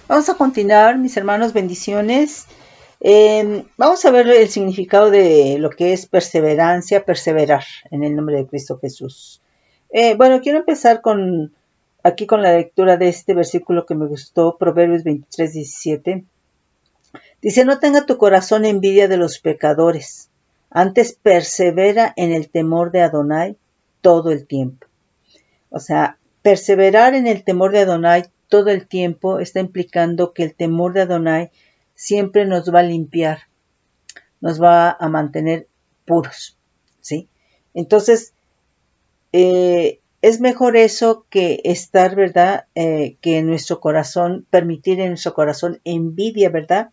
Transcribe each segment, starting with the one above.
Vamos a continuar, mis hermanos, bendiciones. Vamos a ver el significado de lo que es perseverancia, perseverar en el nombre de Cristo Jesús. Bueno, quiero empezar aquí con la lectura de este versículo que me gustó, Proverbios 23:17. Dice, no tenga tu corazón envidia de los pecadores, antes persevera en el temor de Adonai todo el tiempo. O sea, perseverar en el temor de Adonai todo el tiempo está implicando que el temor de Adonai siempre nos va a limpiar, nos va a mantener puros, ¿sí? Entonces, es mejor eso que estar, ¿verdad? Que en nuestro corazón, permitir en nuestro corazón envidia, ¿verdad?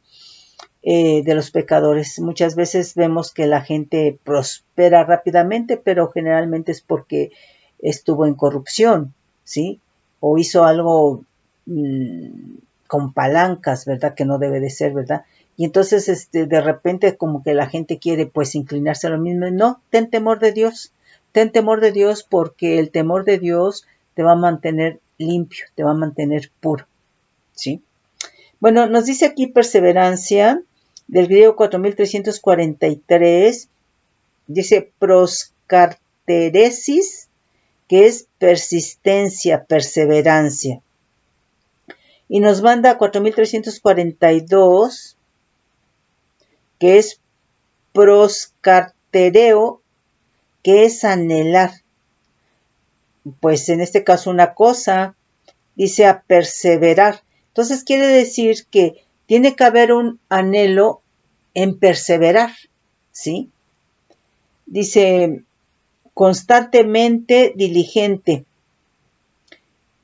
De los pecadores. Muchas veces vemos que la gente prospera rápidamente, pero generalmente es porque estuvo en corrupción, ¿sí? O hizo algo con palancas, ¿verdad? Que no debe de ser, ¿verdad? Y entonces, de repente, como que la gente quiere, pues, inclinarse a lo mismo. No, ten temor de Dios, porque el temor de Dios te va a mantener limpio, te va a mantener puro, ¿sí? Bueno, nos dice aquí perseverancia, del griego 4343, dice proscarteresis, que es persistencia, perseverancia. Y nos manda a 4342, que es proscartereo, que es anhelar. Pues en este caso una cosa, dice a perseverar. Entonces quiere decir que tiene que haber un anhelo en perseverar, ¿sí? Dice constantemente diligente.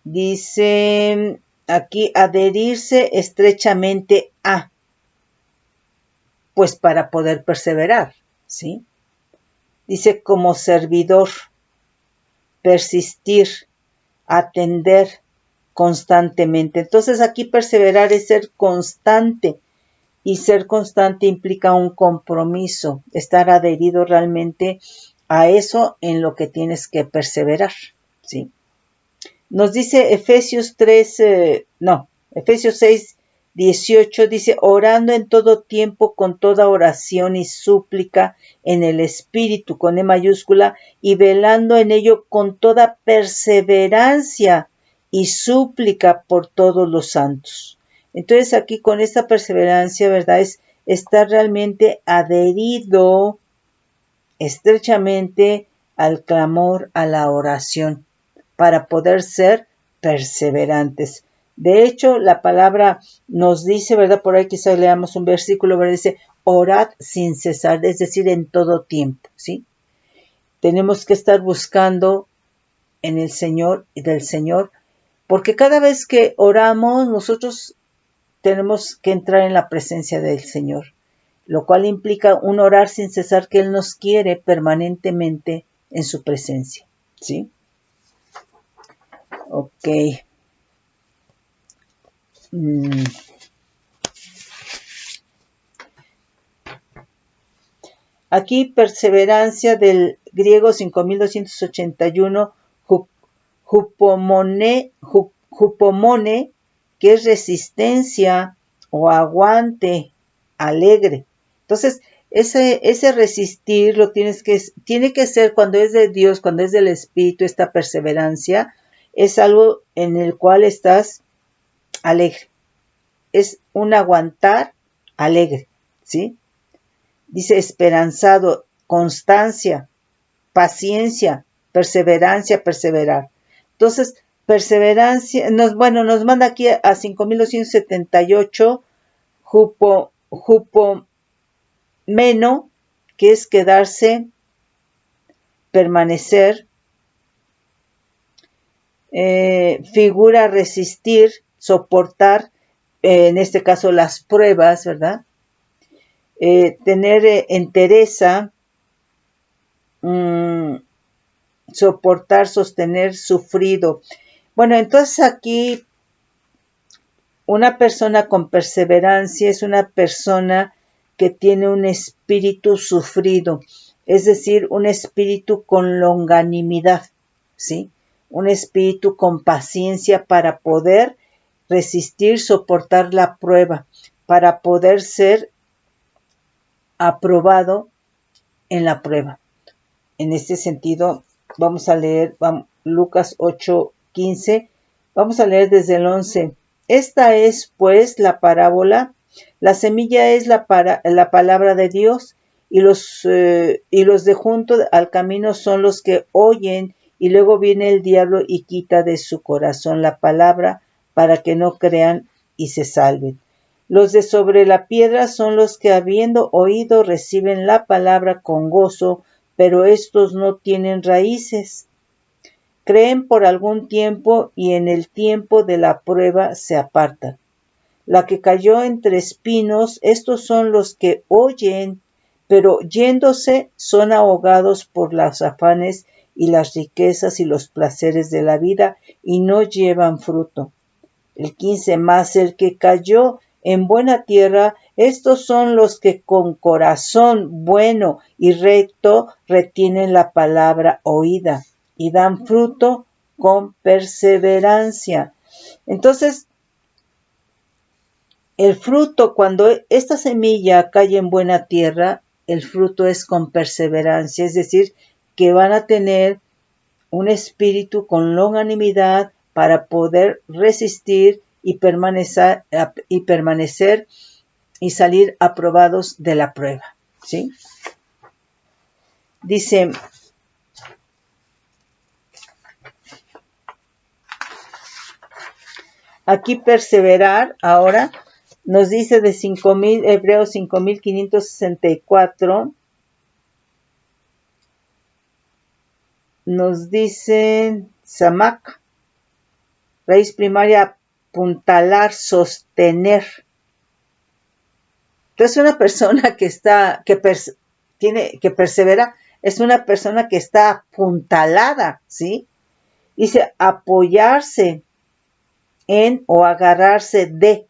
Dice aquí adherirse estrechamente a, pues para poder perseverar, ¿sí? Dice como servidor, persistir, atender constantemente. Entonces aquí perseverar es ser constante, y ser constante implica un compromiso, estar adherido realmente a eso en lo que tienes que perseverar, ¿sí? Nos dice Efesios 6:18, dice, orando en todo tiempo con toda oración y súplica en el Espíritu, con E mayúscula, y velando en ello con toda perseverancia y súplica por todos los santos. Entonces aquí con esta perseverancia, ¿verdad? Es estar realmente adherido estrechamente al clamor, a la oración, para poder ser perseverantes. De hecho, la palabra nos dice, ¿verdad? Por ahí quizás leamos un versículo, ¿verdad? Dice, orad sin cesar, es decir, en todo tiempo, ¿sí? Tenemos que estar buscando en el Señor y del Señor, porque cada vez que oramos, nosotros tenemos que entrar en la presencia del Señor, lo cual implica un orar sin cesar, que Él nos quiere permanentemente en su presencia, ¿sí? Ok. Aquí perseverancia del griego 5281, jupomone, que es resistencia o aguante alegre. Entonces, ese resistir tiene que ser cuando es de Dios, cuando es del Espíritu, esta perseverancia, es algo en el cual estás alegre. Es un aguantar alegre, ¿sí? Dice esperanzado, constancia, paciencia, perseverancia, perseverar. Entonces, perseverancia, nos manda aquí a 5278, jupomeno, que es quedarse, permanecer, figura resistir, soportar, en este caso las pruebas, ¿verdad? Tener entereza, soportar, sostener, sufrido. Bueno, entonces aquí una persona con perseverancia es una persona que tiene un espíritu sufrido, es decir, un espíritu con longanimidad, ¿sí? Un espíritu con paciencia para poder resistir, soportar la prueba para poder ser aprobado en la prueba. En este sentido, vamos a leer Lucas 8:15. Vamos a leer desde el 11. Esta es, pues, la parábola. La semilla es la palabra de Dios, y los de junto al camino son los que oyen, y luego viene el diablo y quita de su corazón la palabra para que no crean y se salven. Los de sobre la piedra son los que, habiendo oído, reciben la palabra con gozo, pero estos no tienen raíces. Creen por algún tiempo y en el tiempo de la prueba se apartan. La que cayó entre espinos, estos son los que oyen, pero yéndose son ahogados por los afanes y las riquezas y los placeres de la vida, y no llevan fruto. El 15, más el que cayó en buena tierra, estos son los que con corazón bueno y recto retienen la palabra oída y dan fruto con perseverancia. Entonces, el fruto, cuando esta semilla cae en buena tierra, el fruto es con perseverancia, es decir, que van a tener un espíritu con longanimidad para poder resistir y permanecer y salir aprobados de la prueba, ¿sí? Dice, aquí perseverar, ahora, nos dice de Hebreos 5.564, nos dice Samak, raíz primaria, apuntalar, sostener. Entonces, una persona que persevera, es una persona que está apuntalada, ¿sí? Dice apoyarse en o agarrarse de,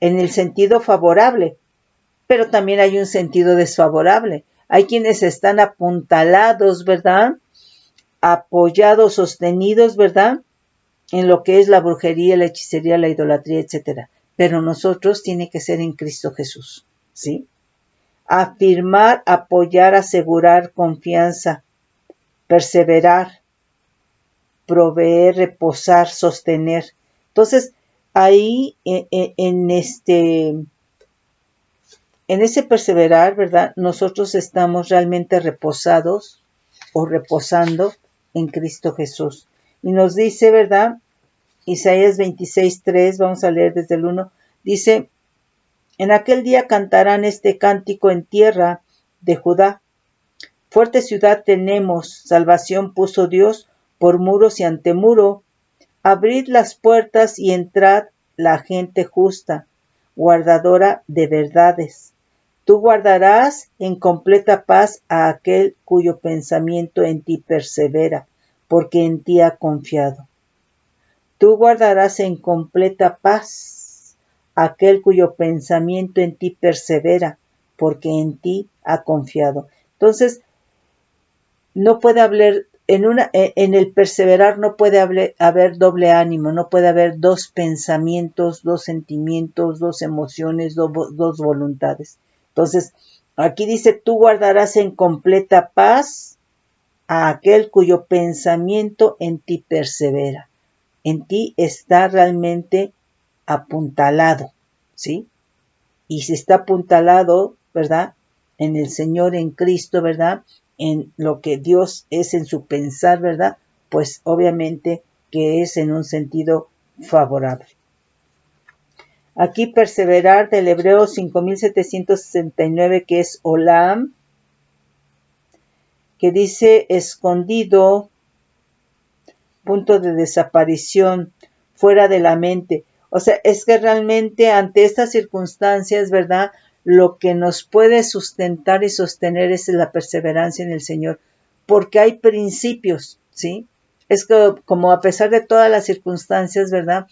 en el sentido favorable, pero también hay un sentido desfavorable. Hay quienes están apuntalados, ¿verdad? Apoyados, sostenidos, ¿verdad? En lo que es la brujería, la hechicería, la idolatría, etcétera. Pero nosotros tiene que ser en Cristo Jesús, ¿sí? Afirmar, apoyar, asegurar, confianza, perseverar, proveer, reposar, sostener. Entonces, ahí en ese perseverar, ¿verdad? Nosotros estamos realmente reposados o reposando en Cristo Jesús. Y nos dice, ¿verdad? Isaías 26:3, vamos a leer desde el 1, dice, en aquel día cantarán este cántico en tierra de Judá. Fuerte ciudad tenemos, salvación puso Dios por muros y antemuro. Abrid las puertas y entrad la gente justa, guardadora de verdades. Tú guardarás en completa paz a aquel cuyo pensamiento en ti persevera, porque en ti ha confiado. Tú guardarás en completa paz a aquel cuyo pensamiento en ti persevera, porque en ti ha confiado. Entonces, no puede haber, en el perseverar no puede haber doble ánimo, no puede haber dos pensamientos, dos sentimientos, dos emociones, dos voluntades. Entonces, aquí dice, tú guardarás en completa paz a aquel cuyo pensamiento en ti persevera. En ti está realmente apuntalado, ¿sí? Y si está apuntalado, ¿verdad? En el Señor, en Cristo, ¿verdad? En lo que Dios es en su pensar, ¿verdad? Pues obviamente que es en un sentido favorable. Aquí perseverar del hebreo 5769, que es olam, que dice escondido, punto de desaparición, fuera de la mente. O sea, es que realmente ante estas circunstancias, ¿verdad? Lo que nos puede sustentar y sostener es la perseverancia en el Señor, porque hay principios, ¿sí? Es que como a pesar de todas las circunstancias, ¿verdad?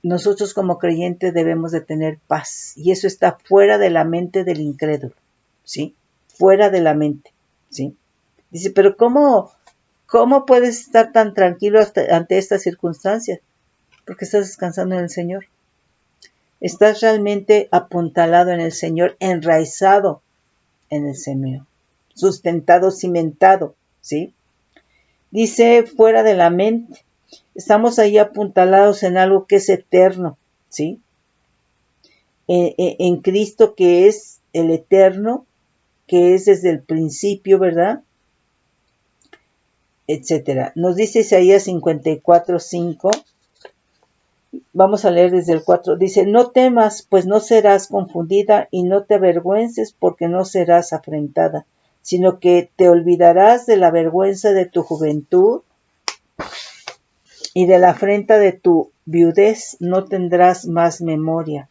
Nosotros como creyentes debemos de tener paz, y eso está fuera de la mente del incrédulo, ¿sí? Fuera de la mente, ¿sí? Dice, pero ¿cómo puedes estar tan tranquilo ante estas circunstancias? porque estás descansando en el Señor. Estás realmente apuntalado en el Señor, enraizado en el Señor, sustentado, cimentado, ¿sí? Dice fuera de la mente. Estamos ahí apuntalados en algo que es eterno, ¿sí? En Cristo, que es el eterno, que es desde el principio, ¿verdad? Etcétera. Nos dice Isaías 54:5. Vamos a leer desde el 4. Dice, no temas, pues no serás confundida, y no te avergüences, porque no serás afrentada, sino que te olvidarás de la vergüenza de tu juventud, y de la afrenta de tu viudez no tendrás más memoria.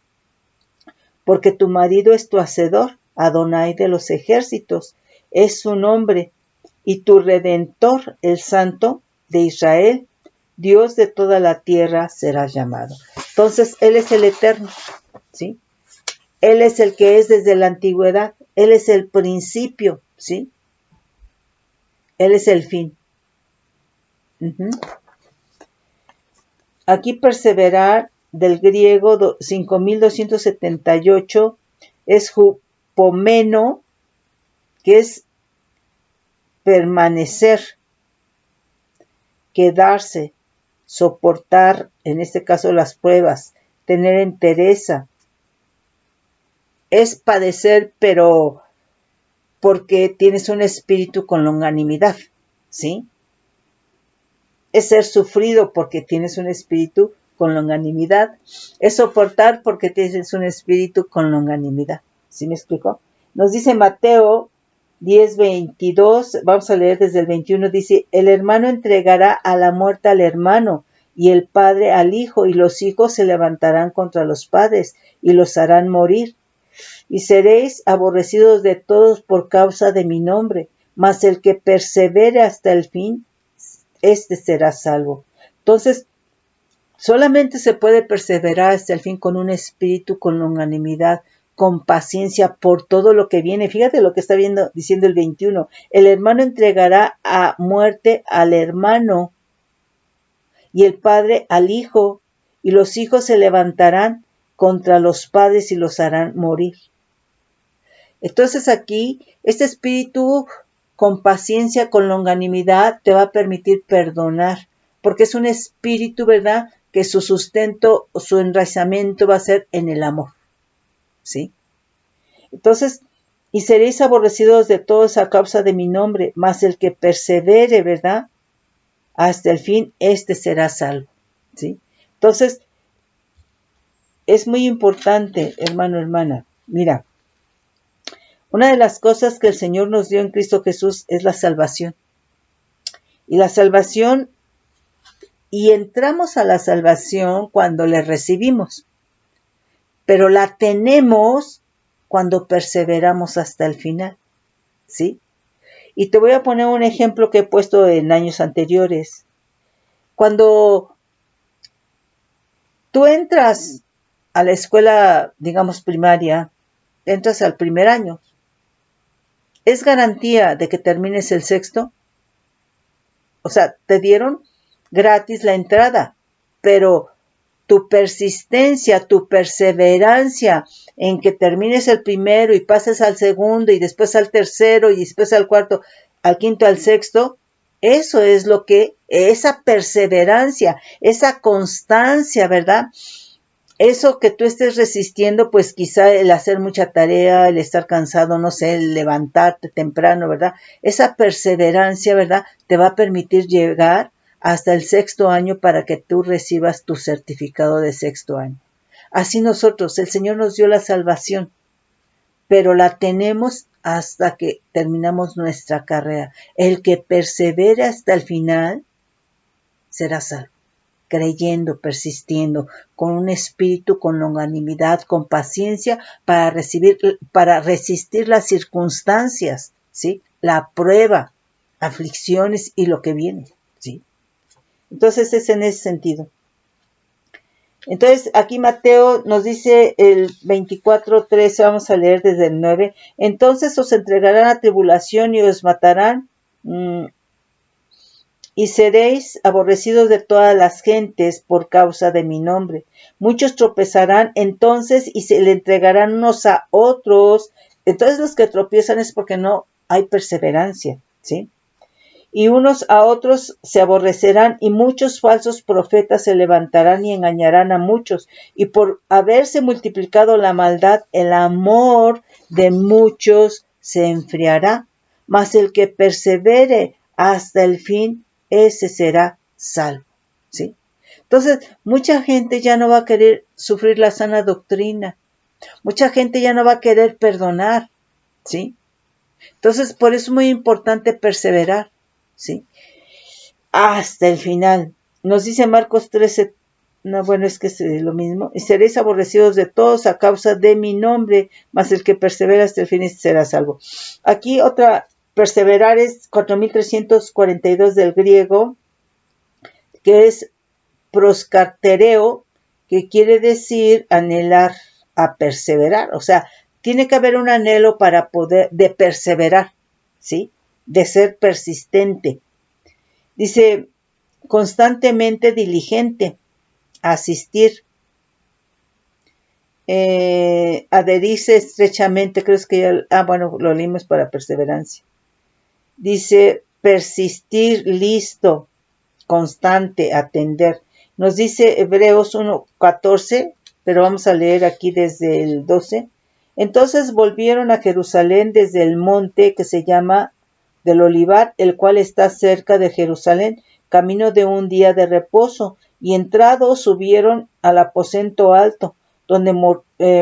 Porque tu marido es tu hacedor, Adonai de los ejércitos, es su nombre, y tu Redentor, el Santo de Israel, Dios de toda la tierra será llamado. Entonces, Él es el eterno, ¿sí? Él es el que es desde la antigüedad, Él es el principio, ¿sí? Él es el fin. Aquí perseverar, del griego 5278, es hupomeno, que es permanecer, quedarse, soportar, en este caso las pruebas, tener entereza. Es padecer, pero porque tienes un espíritu con longanimidad, ¿sí? Es ser sufrido porque tienes un espíritu con longanimidad. Es soportar porque tienes un espíritu con longanimidad. ¿Sí me explico? Nos dice Mateo 10:22, vamos a leer desde el 21, dice, el hermano entregará a la muerte al hermano, y el padre al hijo, y los hijos se levantarán contra los padres, y los harán morir. Y seréis aborrecidos de todos por causa de mi nombre, mas el que persevere hasta el fin, este será salvo. Entonces, solamente se puede perseverar hasta el fin con un espíritu, con longanimidad, con paciencia por todo lo que viene. Fíjate lo que está diciendo el 21. El hermano entregará a muerte al hermano, y el padre al hijo, y los hijos se levantarán contra los padres y los harán morir. Entonces aquí, este espíritu con paciencia, con longanimidad, te va a permitir perdonar, porque es un espíritu, ¿verdad?, que su sustento, su enraizamiento va a ser en el amor, ¿sí? Entonces, y seréis aborrecidos de todos a causa de mi nombre, mas el que persevere, ¿verdad?, hasta el fin, este será salvo, ¿sí? Entonces, es muy importante, hermano, hermana, mira, una de las cosas que el Señor nos dio en Cristo Jesús es la salvación. Y la salvación, y entramos a la salvación cuando le recibimos, pero la tenemos cuando perseveramos hasta el final, ¿sí? Y te voy a poner un ejemplo que he puesto en años anteriores. Cuando tú entras a la escuela, digamos, primaria, entras al primer año, ¿es garantía de que termines el sexto? O sea, te dieron gratis la entrada, pero tu persistencia, tu perseverancia en que termines el primero y pases al segundo y después al tercero y después al cuarto, al quinto, al sexto, eso es lo que, esa perseverancia, esa constancia, ¿verdad? Eso que tú estés resistiendo, pues quizá el hacer mucha tarea, el estar cansado, no sé, el levantarte temprano, ¿verdad? Esa perseverancia, ¿verdad?, te va a permitir llegar hasta el sexto año para que tú recibas tu certificado de sexto año. Así nosotros, el Señor nos dio la salvación, pero la tenemos hasta que terminamos nuestra carrera. El que persevere hasta el final será salvo, creyendo, persistiendo, con un espíritu, con longanimidad, con paciencia para resistir las circunstancias, ¿sí? La prueba, aflicciones y lo que viene, ¿sí? Entonces es en ese sentido. Entonces aquí Mateo nos dice el 24:13, vamos a leer desde el 9. Entonces os entregarán a tribulación y os matarán, y seréis aborrecidos de todas las gentes por causa de mi nombre. Muchos tropezarán entonces y se le entregarán unos a otros. Entonces los que tropiezan es porque no hay perseverancia, ¿sí? Y unos a otros se aborrecerán, y muchos falsos profetas se levantarán y engañarán a muchos. Y por haberse multiplicado la maldad, el amor de muchos se enfriará. Mas el que persevere hasta el fin, ese será salvo, ¿sí? Entonces, mucha gente ya no va a querer sufrir la sana doctrina. Mucha gente ya no va a querer perdonar, ¿sí? Entonces, por eso es muy importante perseverar, ¿sí? Hasta el final. Nos dice Marcos 13, no, bueno, es que es lo mismo. Y seréis aborrecidos de todos a causa de mi nombre, mas el que persevera hasta el fin será salvo. Aquí otra, perseverar es 4342 del griego, que es proscartereo, que quiere decir anhelar, a perseverar. O sea, tiene que haber un anhelo para poder, de perseverar, ¿sí? De ser persistente. Dice, constantemente diligente, asistir, adherirse estrechamente, creo que ya, bueno, lo leímos para perseverancia. Dice, persistir, listo, constante, atender. Nos dice Hebreos 1:14, pero vamos a leer aquí desde el 12. Entonces volvieron a Jerusalén desde el monte que se llama del Olivar, el cual está cerca de Jerusalén, camino de un día de reposo, y entrados subieron al aposento alto, donde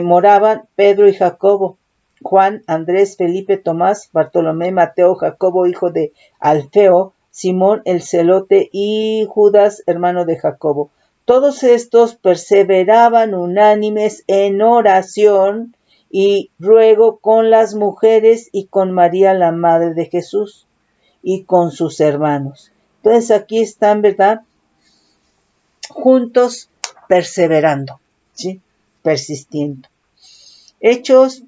moraban Pedro y Jacobo, Juan, Andrés, Felipe, Tomás, Bartolomé, Mateo, Jacobo, hijo de Alfeo, Simón el celote y Judas, hermano de Jacobo. Todos estos perseveraban unánimes en oración y ruego con las mujeres y con María, la madre de Jesús, y con sus hermanos. Entonces aquí están, ¿verdad? Juntos perseverando, ¿sí? Persistiendo. Hechos,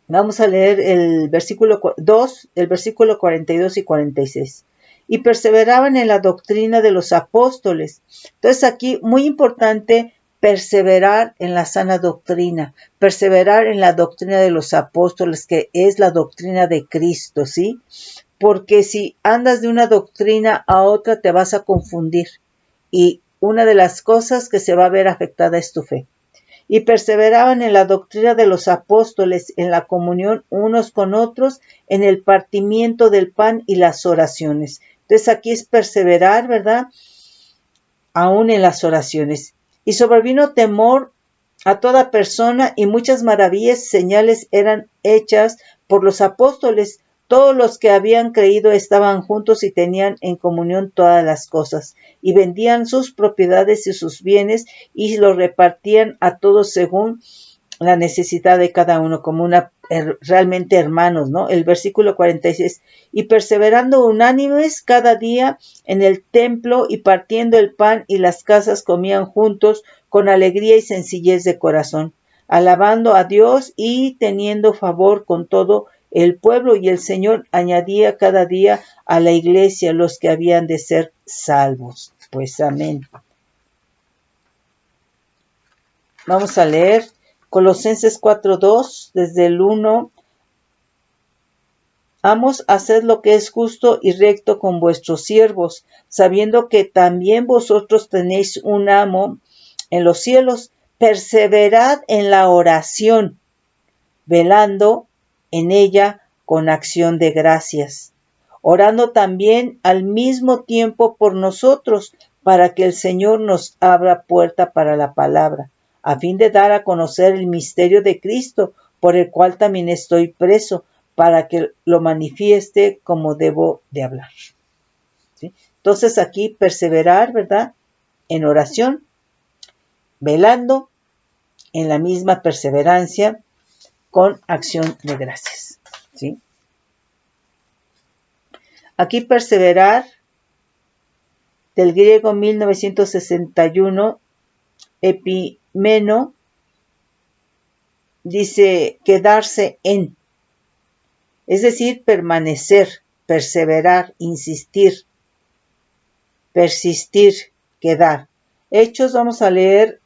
vamos a leer el versículo 2, el versículo 42 y 46. Y perseveraban en la doctrina de los apóstoles. Entonces aquí, muy importante, perseverar en la sana doctrina, perseverar en la doctrina de los apóstoles, que es la doctrina de Cristo, ¿sí? Porque si andas de una doctrina a otra te vas a confundir, y una de las cosas que se va a ver afectada es tu fe. Y perseveraban en la doctrina de los apóstoles, en la comunión unos con otros, en el partimiento del pan y las oraciones. Entonces aquí es perseverar, ¿verdad? Aún en las oraciones. Y sobrevino temor a toda persona, y muchas maravillas y señales eran hechas por los apóstoles. Todos los que habían creído estaban juntos y tenían en comunión todas las cosas, y vendían sus propiedades y sus bienes, y los repartían a todos según la necesidad de cada uno, como realmente hermanos, ¿no? El versículo 46, y perseverando unánimes cada día en el templo y partiendo el pan y las casas comían juntos con alegría y sencillez de corazón, alabando a Dios y teniendo favor con todo el pueblo, y el Señor añadía cada día a la iglesia los que habían de ser salvos. Pues amén. Vamos a leer Colosenses 4:2, desde el 1. Amos, haced lo que es justo y recto con vuestros siervos, sabiendo que también vosotros tenéis un amo en los cielos. Perseverad en la oración, velando en ella con acción de gracias, orando también al mismo tiempo por nosotros, para que el Señor nos abra puerta para la palabra, a fin de dar a conocer el misterio de Cristo, por el cual también estoy preso, para que lo manifieste como debo de hablar. ¿Sí? Entonces aquí perseverar, ¿verdad? En oración, velando en la misma perseverancia con acción de gracias. ¿Sí? Aquí perseverar, del griego 1961, epimeno, dice quedarse en, es decir, permanecer, perseverar, insistir. persistir, quedar. Hechos, vamos a leer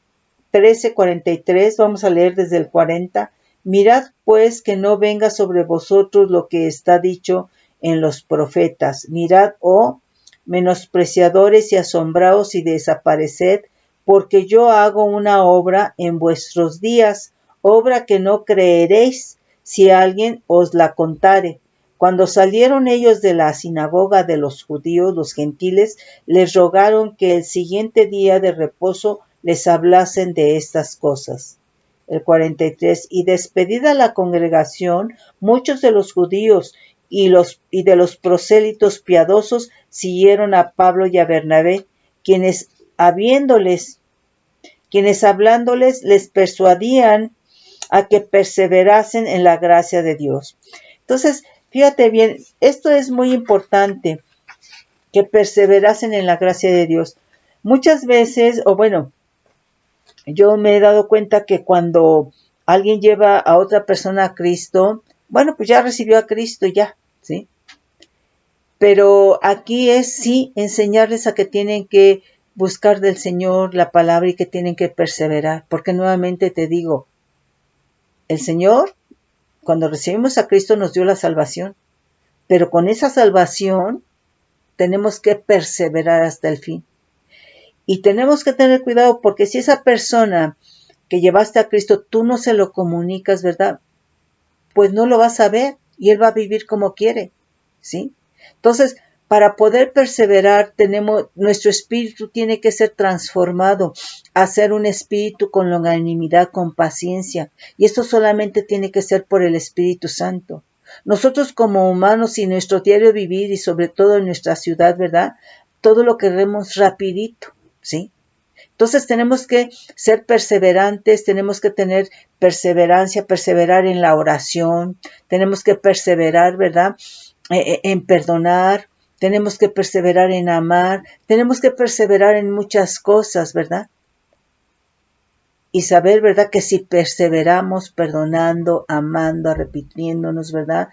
13:43, vamos a leer desde el 40. Mirad pues que no venga sobre vosotros lo que está dicho en los profetas. Mirad, oh menospreciadores, y asombraos y desapareced, porque yo hago una obra en vuestros días, obra que no creeréis si alguien os la contare. Cuando salieron ellos de la sinagoga de los judíos, los gentiles les rogaron que el siguiente día de reposo les hablasen de estas cosas. El 43. Y despedida la congregación, muchos de los judíos y de los prosélitos piadosos siguieron a Pablo y a Bernabé, quienes hablándoles les persuadían a que perseverasen en la gracia de Dios. Entonces, fíjate bien, esto es muy importante, que perseverasen en la gracia de Dios. Muchas veces, yo me he dado cuenta que cuando alguien lleva a otra persona a Cristo, pues ya recibió a Cristo ya, ¿sí? Pero aquí es sí enseñarles a que tienen que buscar del Señor la palabra y que tienen que perseverar, porque nuevamente te digo, el Señor, cuando recibimos a Cristo, nos dio la salvación, pero con esa salvación tenemos que perseverar hasta el fin. Y tenemos que tener cuidado, porque si esa persona que llevaste a Cristo, tú no se lo comunicas, ¿verdad? Pues no lo vas a ver y él va a vivir como quiere, ¿sí? Entonces, para poder perseverar, nuestro espíritu tiene que ser transformado a ser un espíritu con longanimidad, con paciencia. Y esto solamente tiene que ser por el Espíritu Santo. Nosotros como humanos y nuestro diario vivir, y sobre todo en nuestra ciudad, ¿verdad? Todo lo queremos rapidito, ¿sí? Entonces tenemos que ser perseverantes, tenemos que tener perseverancia, perseverar en la oración, tenemos que perseverar, ¿verdad? En perdonar, tenemos que perseverar en amar, tenemos que perseverar en muchas cosas, ¿verdad? Y saber, ¿verdad? Que si perseveramos perdonando, amando, arrepintiéndonos, ¿verdad?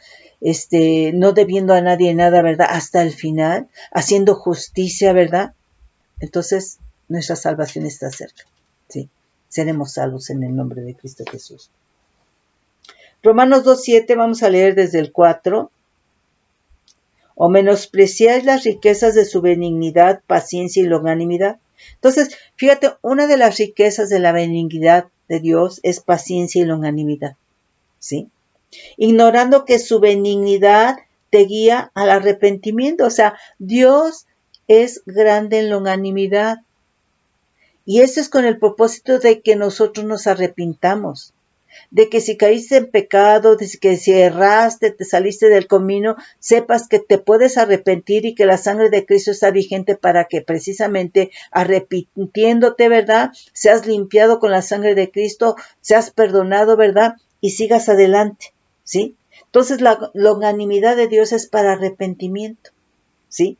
No debiendo a nadie nada, ¿verdad? Hasta el final, haciendo justicia, ¿verdad? Entonces, nuestra salvación está cerca, ¿sí? Seremos salvos en el nombre de Cristo Jesús. Romanos 2:7, vamos a leer desde el 4. O menospreciáis las riquezas de su benignidad, paciencia y longanimidad. Entonces, fíjate, una de las riquezas de la benignidad de Dios es paciencia y longanimidad, ¿sí? Ignorando que su benignidad te guía al arrepentimiento. O sea, Dios es grande en longanimidad. Y eso es con el propósito de que nosotros nos arrepintamos. De que si caíste en pecado, de que si erraste, te saliste del camino, sepas que te puedes arrepentir y que la sangre de Cristo está vigente para que precisamente arrepintiéndote, ¿verdad? Seas limpiado con la sangre de Cristo, seas perdonado, ¿verdad? Y sigas adelante, ¿sí? Entonces la longanimidad de Dios es para arrepentimiento, ¿sí?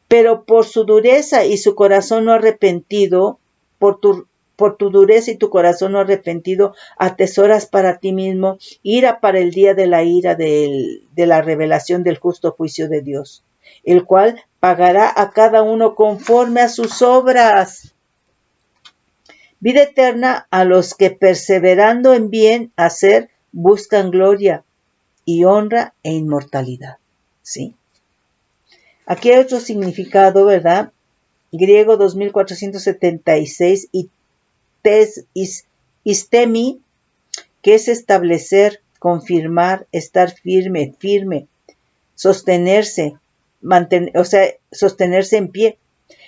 Pero por su dureza y su corazón no arrepentido, por tu dureza y tu corazón no arrepentido, atesoras para ti mismo ira para el día de la ira de la revelación del justo juicio de Dios, el cual pagará a cada uno conforme a sus obras. Vida eterna a los que perseverando en bien hacer buscan gloria y honra e inmortalidad. ¿Sí? Aquí hay otro significado, ¿verdad? Griego 2476 y istemi, que es establecer, confirmar, estar firme, sostenerse, sostenerse en pie.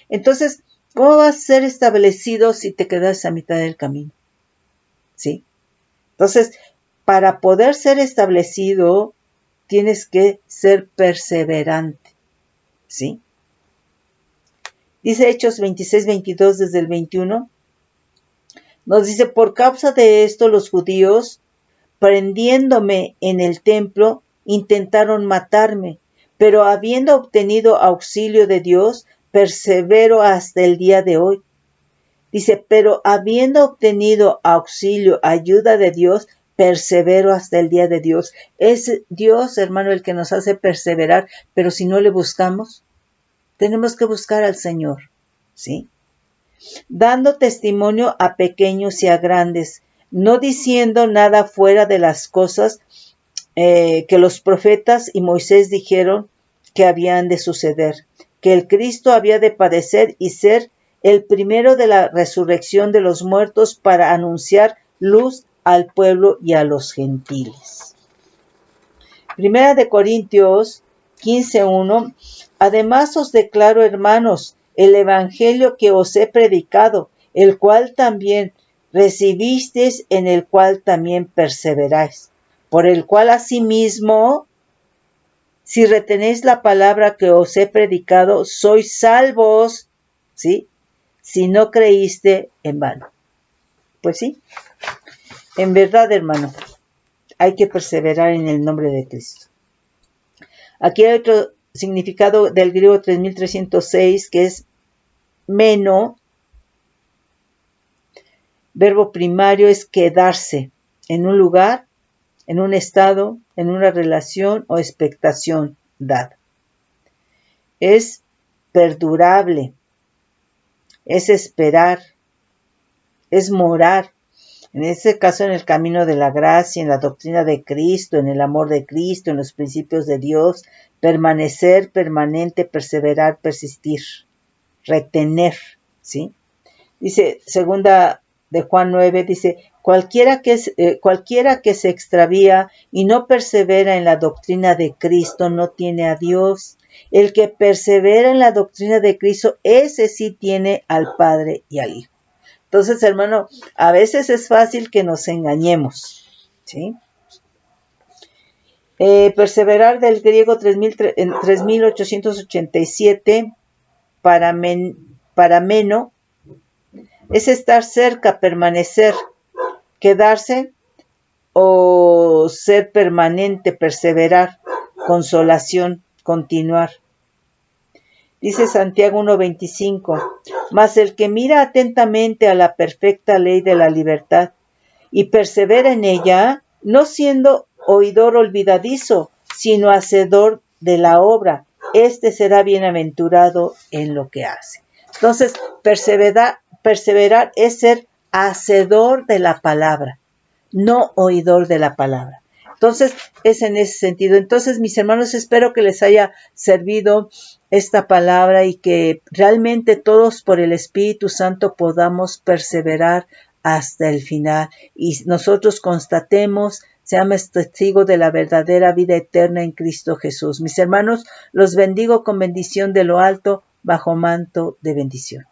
Entonces, ¿cómo vas a ser establecido si te quedas a mitad del camino? ¿Sí? Entonces, para poder ser establecido, tienes que ser perseverante, ¿sí? Dice Hechos 26-22 desde el 21. Nos dice, por causa de esto los judíos, prendiéndome en el templo, intentaron matarme, pero habiendo obtenido auxilio de Dios, persevero hasta el día de hoy. Dice, pero habiendo obtenido auxilio, ayuda de Dios, persevero hasta el día de Dios. Es Dios, hermano, el que nos hace perseverar, pero si no le buscamos, Tenemos que buscar al Señor, ¿sí? Dando testimonio a pequeños y a grandes, no diciendo nada fuera de las cosas que los profetas y Moisés dijeron que habían de suceder, que el Cristo había de padecer y ser el primero de la resurrección de los muertos para anunciar luz al pueblo y a los gentiles. Primera de Corintios 15:1. Además os declaro, hermanos, el evangelio que os he predicado, el cual también recibisteis, en el cual también perseveráis, por el cual asimismo, si retenéis la palabra que os he predicado, sois salvos, ¿sí? Si no creíste en vano. Pues sí, en verdad, hermano, hay que perseverar en el nombre de Cristo. Aquí hay otro significado del griego 3306, que es meno. Verbo primario es quedarse en un lugar, en un estado, en una relación o expectación dada. Es perdurable, es esperar, es morar. En este caso, en el camino de la gracia, en la doctrina de Cristo, en el amor de Cristo, en los principios de Dios, permanecer, permanente, perseverar, persistir, retener, ¿sí? Dice, segunda de Juan 9, dice, cualquiera que se extravía y no persevera en la doctrina de Cristo no tiene a Dios. El que persevera en la doctrina de Cristo, ese sí tiene al Padre y al Hijo. Entonces, hermano, a veces es fácil que nos engañemos, ¿sí? Perseverar del griego 3887, para meno, es estar cerca, permanecer, quedarse o ser permanente, perseverar, consolación, continuar. Dice Santiago 1:25, mas el que mira atentamente a la perfecta ley de la libertad y persevera en ella, no siendo oidor olvidadizo, sino hacedor de la obra, éste será bienaventurado en lo que hace. Entonces, perseverar es ser hacedor de la palabra, no oidor de la palabra. Entonces, es en ese sentido. Entonces, mis hermanos, espero que les haya servido esta palabra y que realmente todos por el Espíritu Santo podamos perseverar hasta el final y nosotros constatemos, seamos testigos de la verdadera vida eterna en Cristo Jesús. Mis hermanos, los bendigo con bendición de lo alto, bajo manto de bendición.